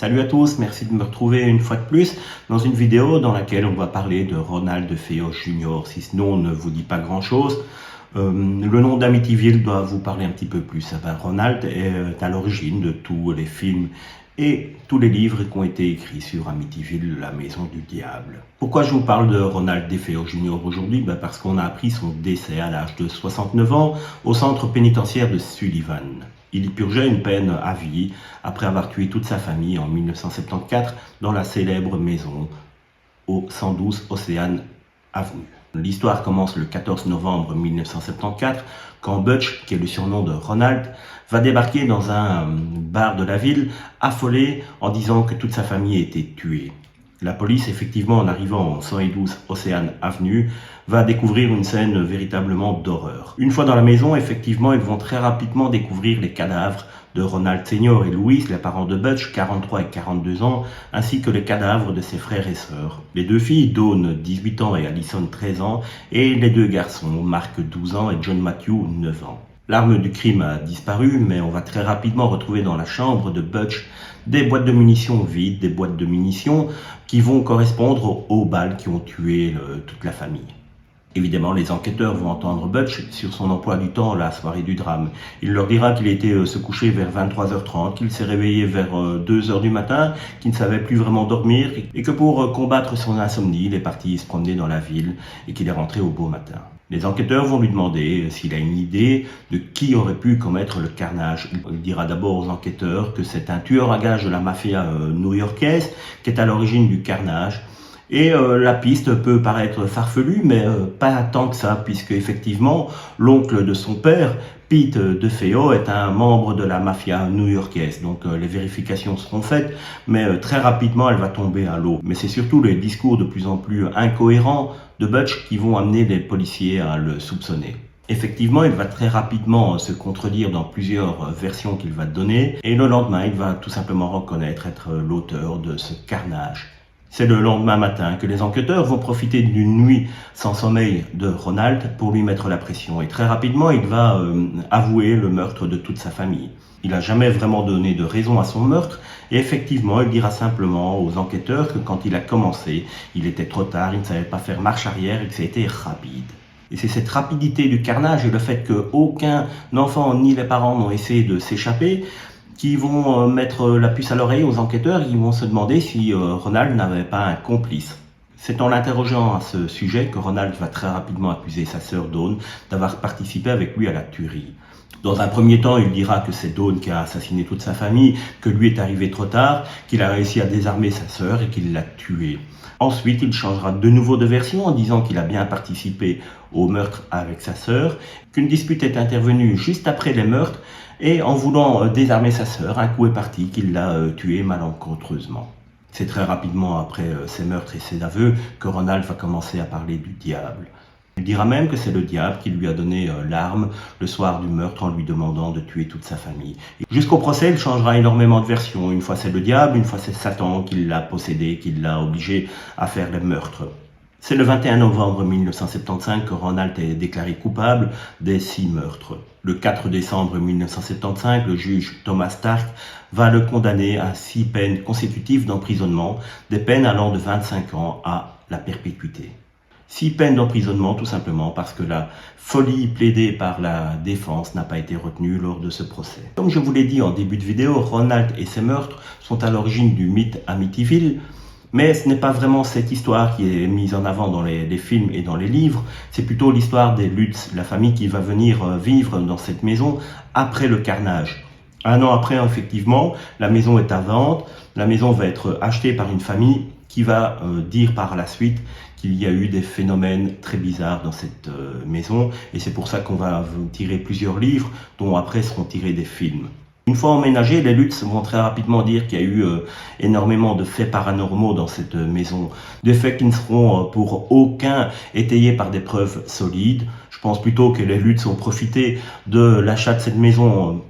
Salut à tous, merci de me retrouver une fois de plus dans une vidéo dans laquelle on va parler de Ronald DeFeo Jr. Si ce nom ne vous dit pas grand chose, le nom d'Amityville doit vous parler un petit peu plus. Ronald est à l'origine de tous les films et tous les livres qui ont été écrits sur Amityville, la maison du diable. Pourquoi je vous parle de Ronald DeFeo Jr. aujourd'hui? Parce qu'on a appris son décès à l'âge de 69 ans au centre pénitentiaire de Sullivan. Il y purgeait une peine à vie après avoir tué toute sa famille en 1974 dans la célèbre maison au 112 Ocean Avenue. L'histoire commence le 14 novembre 1974 quand Butch, qui est le surnom de Ronald, va débarquer dans un bar de la ville affolé en disant que toute sa famille a été tuée. La police, effectivement, en arrivant au 112 Ocean Avenue, va découvrir une scène véritablement d'horreur. Une fois dans la maison, effectivement, ils vont très rapidement découvrir les cadavres de Ronald Sr. et Louise, les parents de Butch, 43 et 42 ans, ainsi que les cadavres de ses frères et sœurs. Les deux filles, Dawn, 18 ans, et Allison, 13 ans, et les deux garçons, Mark, 12 ans, et John Matthew, 9 ans. L'arme du crime a disparu, mais on va très rapidement retrouver dans la chambre de Butch des boîtes de munitions vides, des boîtes de munitions qui vont correspondre aux balles qui ont tué toute la famille. Évidemment, les enquêteurs vont entendre Butch sur son emploi du temps la soirée du drame. Il leur dira qu'il était se coucher vers 23h30, qu'il s'est réveillé vers 2h du matin, qu'il ne savait plus vraiment dormir et que pour combattre son insomnie, il est parti se promener dans la ville et qu'il est rentré au beau matin. Les enquêteurs vont lui demander s'il a une idée de qui aurait pu commettre le carnage. Il dira d'abord aux enquêteurs que c'est un tueur à gages de la mafia new-yorkaise qui est à l'origine du carnage. Et la piste peut paraître farfelue, mais pas tant que ça, puisque effectivement, l'oncle de son père, Pete DeFeo, est un membre de la mafia new-yorkaise. Donc les vérifications seront faites, mais très rapidement, elle va tomber à l'eau. Mais c'est surtout les discours de plus en plus incohérents de Butch qui vont amener les policiers à le soupçonner. Effectivement, il va très rapidement se contredire dans plusieurs versions qu'il va donner, et le lendemain, il va tout simplement reconnaître être l'auteur de ce carnage. C'est le lendemain matin que les enquêteurs vont profiter d'une nuit sans sommeil de Ronald pour lui mettre la pression. Et très rapidement, il va avouer le meurtre de toute sa famille. Il n'a jamais vraiment donné de raison à son meurtre. Et effectivement, il dira simplement aux enquêteurs que quand il a commencé, il était trop tard, il ne savait pas faire marche arrière et que ça a été rapide. Et c'est cette rapidité du carnage et le fait qu'aucun enfant ni les parents n'ont essayé de s'échapper qui vont mettre la puce à l'oreille aux enquêteurs, ils vont se demander si Ronald n'avait pas un complice. C'est en l'interrogeant à ce sujet que Ronald va très rapidement accuser sa sœur Dawn d'avoir participé avec lui à la tuerie. Dans un premier temps, il dira que c'est Dawn qui a assassiné toute sa famille, que lui est arrivé trop tard, qu'il a réussi à désarmer sa sœur et qu'il l'a tuée. Ensuite, il changera de nouveau de version en disant qu'il a bien participé au meurtre avec sa sœur, qu'une dispute est intervenue juste après les meurtres et en voulant désarmer sa sœur, un coup est parti qu'il l'a tuée malencontreusement. C'est très rapidement après ces meurtres et ces aveux que Ronald va commencer à parler du diable. Il dira même que c'est le diable qui lui a donné l'arme le soir du meurtre en lui demandant de tuer toute sa famille. Jusqu'au procès, il changera énormément de versions. Une fois c'est le diable, une fois c'est Satan qui l'a possédé, qui l'a obligé à faire les meurtres. C'est le 21 novembre 1975 que Ronald est déclaré coupable des 6 meurtres. Le 4 décembre 1975, le juge Thomas Stark va le condamner à 6 peines consécutives d'emprisonnement, des peines allant de 25 ans à la perpétuité. 6 peines d'emprisonnement tout simplement parce que la folie plaidée par la défense n'a pas été retenue lors de ce procès. Comme je vous l'ai dit en début de vidéo, Ronald et ses meurtres sont à l'origine du mythe Amityville. Mais ce n'est pas vraiment cette histoire qui est mise en avant dans les films et dans les livres, c'est plutôt l'histoire des Lutz, la famille qui va venir vivre dans cette maison après le carnage. Un an après, effectivement, la maison est à vendre, la maison va être achetée par une famille qui va dire par la suite qu'il y a eu des phénomènes très bizarres dans cette maison, et c'est pour ça qu'on va tirer plusieurs livres, dont après seront tirés des films. Une fois emménagés, les Lutz vont très rapidement dire qu'il y a eu énormément de faits paranormaux dans cette maison. Des faits qui ne seront pour aucun étayés par des preuves solides. Je pense plutôt que les Lutz ont profité de l'achat de cette maison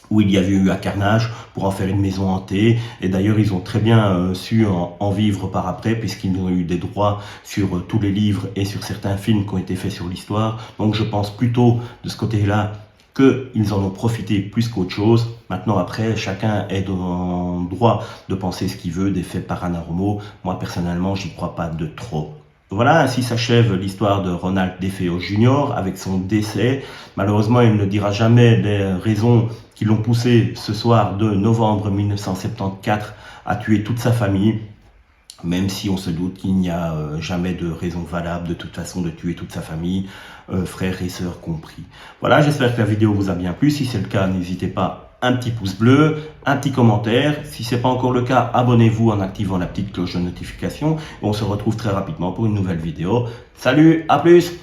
où il y avait eu un carnage pour en faire une maison hantée. Et d'ailleurs, ils ont très bien su en vivre par après, puisqu'ils ont eu des droits sur tous les livres et sur certains films qui ont été faits sur l'histoire. Donc je pense plutôt de ce côté-là qu'ils en ont profité plus qu'autre chose. Maintenant, après, chacun est en droit de penser ce qu'il veut des faits paranormaux. Moi, personnellement, j'y crois pas de trop. Voilà, ainsi s'achève l'histoire de Ronald DeFeo Jr. avec son décès. Malheureusement, il ne dira jamais les raisons qui l'ont poussé ce soir de novembre 1974 à tuer toute sa famille. Même si on se doute qu'il n'y a jamais de raison valable de toute façon de tuer toute sa famille, frères et sœurs compris. Voilà, j'espère que la vidéo vous a bien plu. Si c'est le cas, n'hésitez pas, un petit pouce bleu, un petit commentaire. Si ce n'est pas encore le cas, abonnez-vous en activant la petite cloche de notification. On se retrouve très rapidement pour une nouvelle vidéo. Salut, à plus!